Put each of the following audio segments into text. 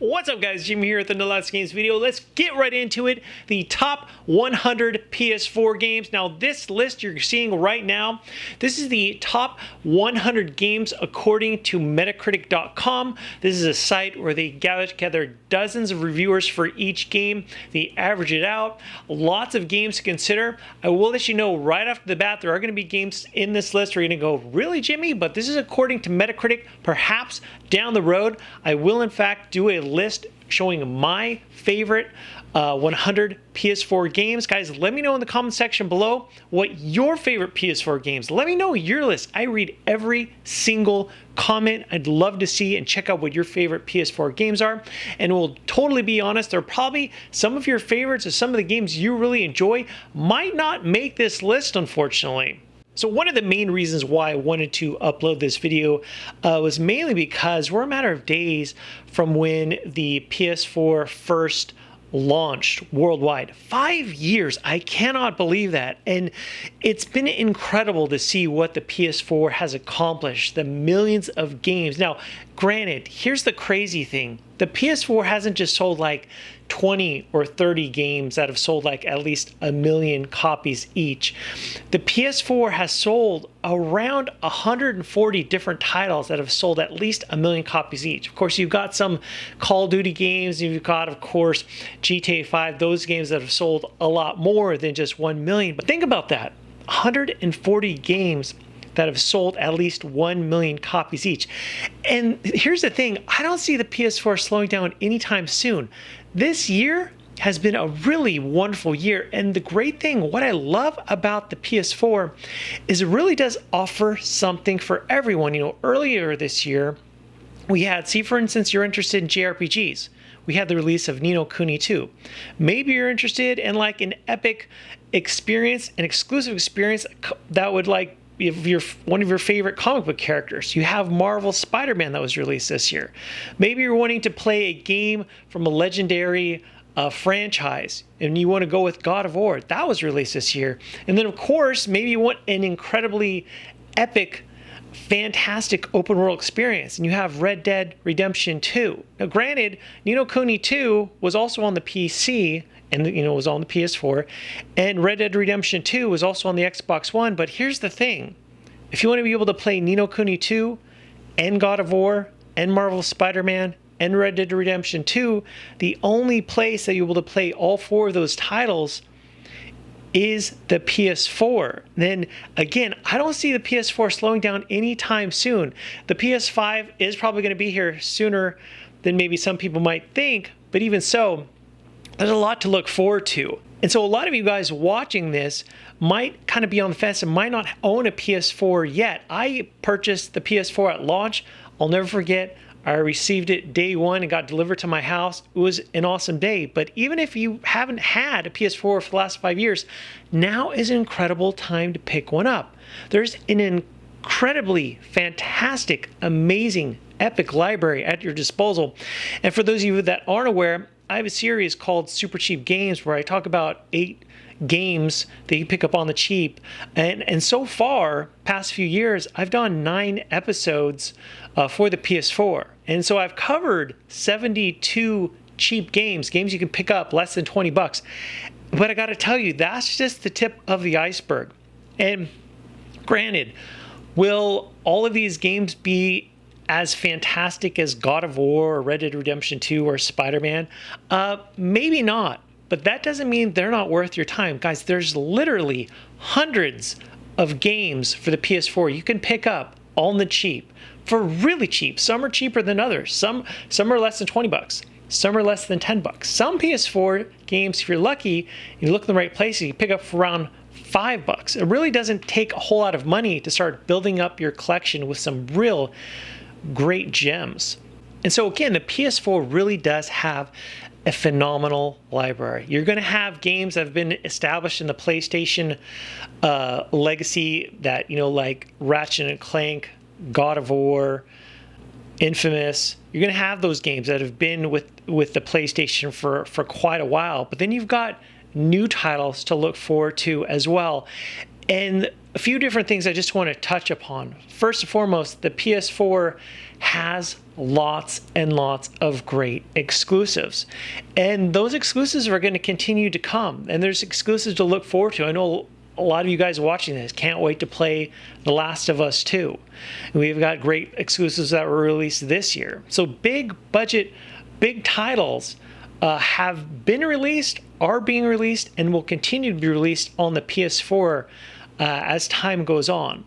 What's up, guys? Jim here with the last games video. Let's get right into it. The top 100 PS4 games. Now, this list you're seeing right now, this is the top 100 games according to Metacritic.com. This is a site where they gather together dozens of reviewers for each game. They average it out. Lots of games to consider. I will let you know right off the bat, there are going to be games in this list where you're going to go, really, Jimmy? But this is according to Metacritic. Perhaps down the road, I will in fact do a list showing my favorite 100 PS4 games. Guys, let me know in the comment section below what your favorite PS4 games. Let me know your list. I read every single comment. I'd love to see and check out what your favorite PS4 games are. And we'll totally be honest, there are probably some of your favorites or some of the games you really enjoy might not make this list, unfortunately. So one of the main reasons why I wanted to upload this video was mainly because we're a matter of days from when the PS4 first launched worldwide. 5 years. I cannot believe that. And it's been incredible to see what the PS4 has accomplished, the millions of games. Now, granted, here's the crazy thing. The PS4 hasn't just sold like 20 or 30 games that have sold like at least 1 million copies each. The PS4 has sold around 140 different titles that have sold at least 1 million copies each. Of course, you've got some Call of Duty games. You've got, of course, GTA 5, those games that have sold a lot more than just 1 million. But think about that, 140 games that have sold at least 1 million copies each. And here's the thing, I don't see the PS4 slowing down anytime soon. This year has been a really wonderful year, and the great thing, what I love about the PS4 is it really does offer something for everyone. You know, earlier this year, we had, see for instance, you're interested in JRPGs. We had the release of Ni no Kuni 2. Maybe you're interested in like an epic experience, an exclusive experience that would like if you're one of your favorite comic book characters. You have Marvel's Spider-Man that was released this year. Maybe you're wanting to play a game from a legendary franchise and you want to go with God of War. That was released this year. And then of course, maybe you want an incredibly epic, fantastic open world experience, and you have Red Dead Redemption 2. Now granted, Ni no Kuni 2 was also on the PC, and was on the PS4, and Red Dead Redemption 2 was also on the Xbox One. But here's the thing, if you want to be able to play Ni no Kuni 2 and God of War and Marvel's Spider-Man and Red Dead Redemption 2, the only place that you'll be able to play all four of those titles is the PS4. Then again, I don't see the PS4 slowing down anytime soon. The PS5 is probably going to be here sooner than maybe some people might think, but even so, there's a lot to look forward to. And so a lot of you guys watching this might kind of be on the fence and might not own a PS4 yet. I purchased the PS4 at launch. I'll never forget, I received it day one and got delivered to my house. It was an awesome day. But even if you haven't had a PS4 for the last 5 years, now is an incredible time to pick one up. There's an incredibly fantastic, amazing, epic library at your disposal. And for those of you that aren't aware, I have a series called Super Cheap Games where I talk about 8 games that you pick up on the cheap. And so far, past few years, I've done 9 episodes for the PS4. And so I've covered 72 cheap games you can pick up less than 20 bucks. But I gotta tell you, that's just the tip of the iceberg. And granted, will all of these games be as fantastic as God of War or Red Dead Redemption 2 or Spider-Man? Maybe not, but that doesn't mean they're not worth your time. Guys, there's literally hundreds of games for the PS4 you can pick up on the cheap, for really cheap. Some are cheaper than others. Some are less than 20 bucks. Some are less than 10 bucks. Some PS4 games, if you're lucky, you look in the right places, you pick up for around $5. It really doesn't take a whole lot of money to start building up your collection with some real great gems. And so again, the PS4 really does have a phenomenal library. You're going to have games that have been established in the PlayStation legacy that, like Ratchet Clank, God of War, Infamous. You're going to have those games that have been with the PlayStation for quite a while. But then you've got new titles to look forward to as well. And a few different things I just want to touch upon. First and foremost, the PS4 has lots and lots of great exclusives. And those exclusives are going to continue to come. And there's exclusives to look forward to. I know a lot of you guys watching this can't wait to play The Last of Us 2. And we've got great exclusives that were released this year. So big budget, big titles have been released, are being released, and will continue to be released on the PS4 as time goes on.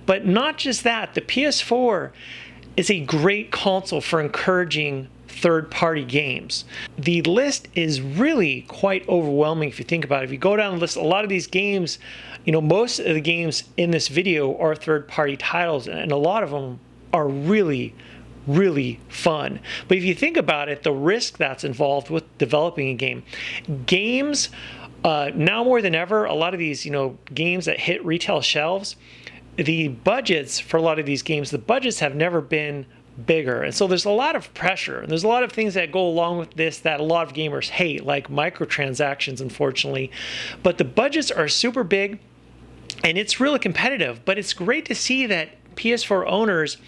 But not just that, the PS4 is a great console for encouraging third-party games. The list is really quite overwhelming if you think about it. If you go down the list, a lot of these games, you know, most of the games in this video are third-party titles, and a lot of them are really fun. But if you think about it, the risk that's involved with developing a game, games now more than ever, a lot of these, you know, games that hit retail shelves, the budgets for a lot of these games, the budgets have never been bigger. And so there's a lot of pressure, and there's a lot of things that go along with this that a lot of gamers hate, like microtransactions, unfortunately. But the budgets are super big, and it's really competitive. But it's great to see that PS4 owners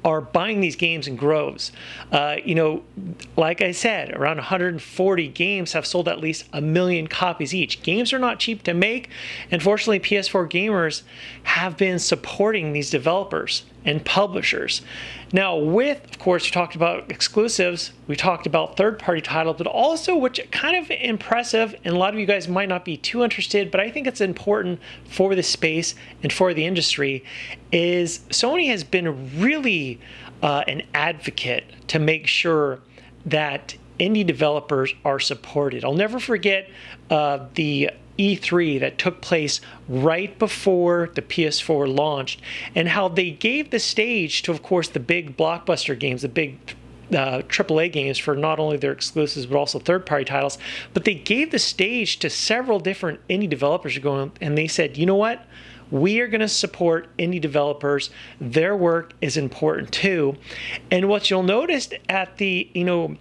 are buying these games in groves. You know, like I said, around 140 games have sold at least 1 million copies each. Games are not cheap to make. Unfortunately, PS4 gamers have been supporting these developers and publishers. Now, of course, we talked about exclusives, we talked about third-party titles, but also, which kind of impressive, and a lot of you guys might not be too interested, but I think it's important for the space and for the industry, is Sony has been really an advocate to make sure that indie developers are supported. I'll never forget the E3 that took place right before the PS4 launched, and how they gave the stage to, of course, the big blockbuster games, the big AAA games for not only their exclusives but also third-party titles. But they gave the stage to several different indie developers going, and they said, you know what? We are going to support indie developers. Their work is important too. And what you'll notice at the, you know,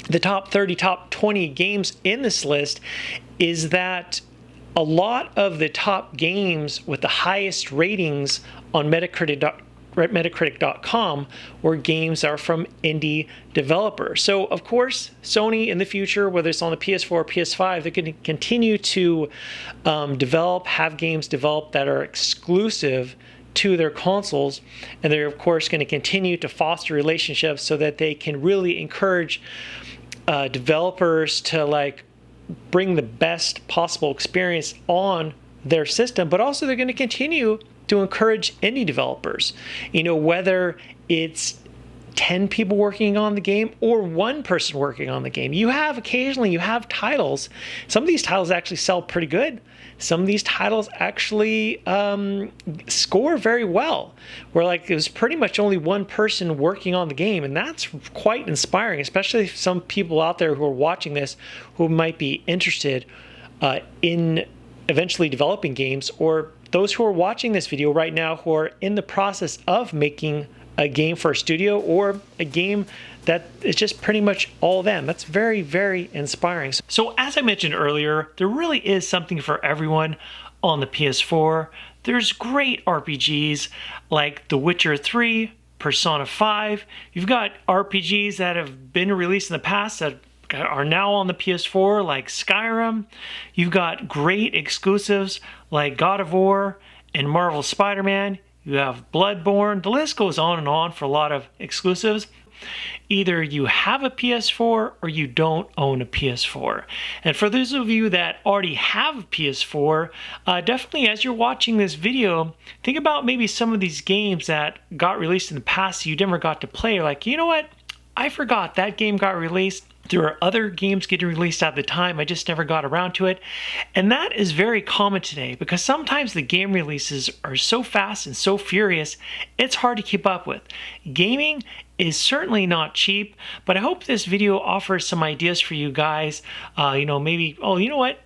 the top 30, top 20 games in this list is that a lot of the top games with the highest ratings on Metacritic.com were games that are from indie developers. So, of course, Sony in the future, whether it's on the PS4 or PS5, they're going to continue to have games developed that are exclusive to their consoles, and they're, of course, going to continue to foster relationships so that they can really encourage developers to, like, bring the best possible experience on their system. But also they're going to continue to encourage indie developers, you know, whether it's 10 people working on the game or 1 person working on the game. Occasionally you have titles. Some of these titles actually sell pretty good. Some of these titles actually score very well, where like it was pretty much only 1 person working on the game, and that's quite inspiring, especially some people out there who are watching this who might be interested in eventually developing games, or those who are watching this video right now who are in the process of making a game for a studio or a game that is just pretty much all them. That's very, very inspiring. So as I mentioned earlier, there really is something for everyone on the PS4. There's great RPGs like The Witcher 3, Persona 5. You've got RPGs that have been released in the past that are now on the PS4 like Skyrim. You've got great exclusives like God of War and Marvel Spider-Man. You have Bloodborne. The list goes on for a lot of exclusives. Either you have a PS4 or you don't own a PS4. And for those of you that already have a PS4, definitely as you're watching this video, think about maybe some of these games that got released in the past you never got to play. Like, you know what? I forgot that game got released. There are other games getting released at the time. I just never got around to it. And that is very common today because sometimes the game releases are so fast and so furious, it's hard to keep up with. Gaming is certainly not cheap, but I hope this video offers some ideas for you guys. Maybe, oh, you know what?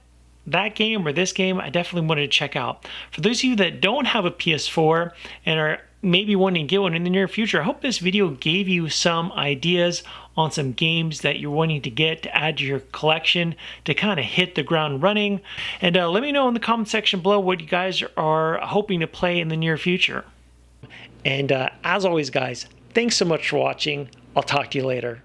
that game or this game, I definitely wanted to check out. For those of you that don't have a PS4 and are maybe wanting to get one in the near future, I hope this video gave you some ideas on some games that you're wanting to get to add to your collection to kind of hit the ground running. And let me know in the comment section below what you guys are hoping to play in the near future. And as always, guys, thanks so much for watching. I'll talk to you later.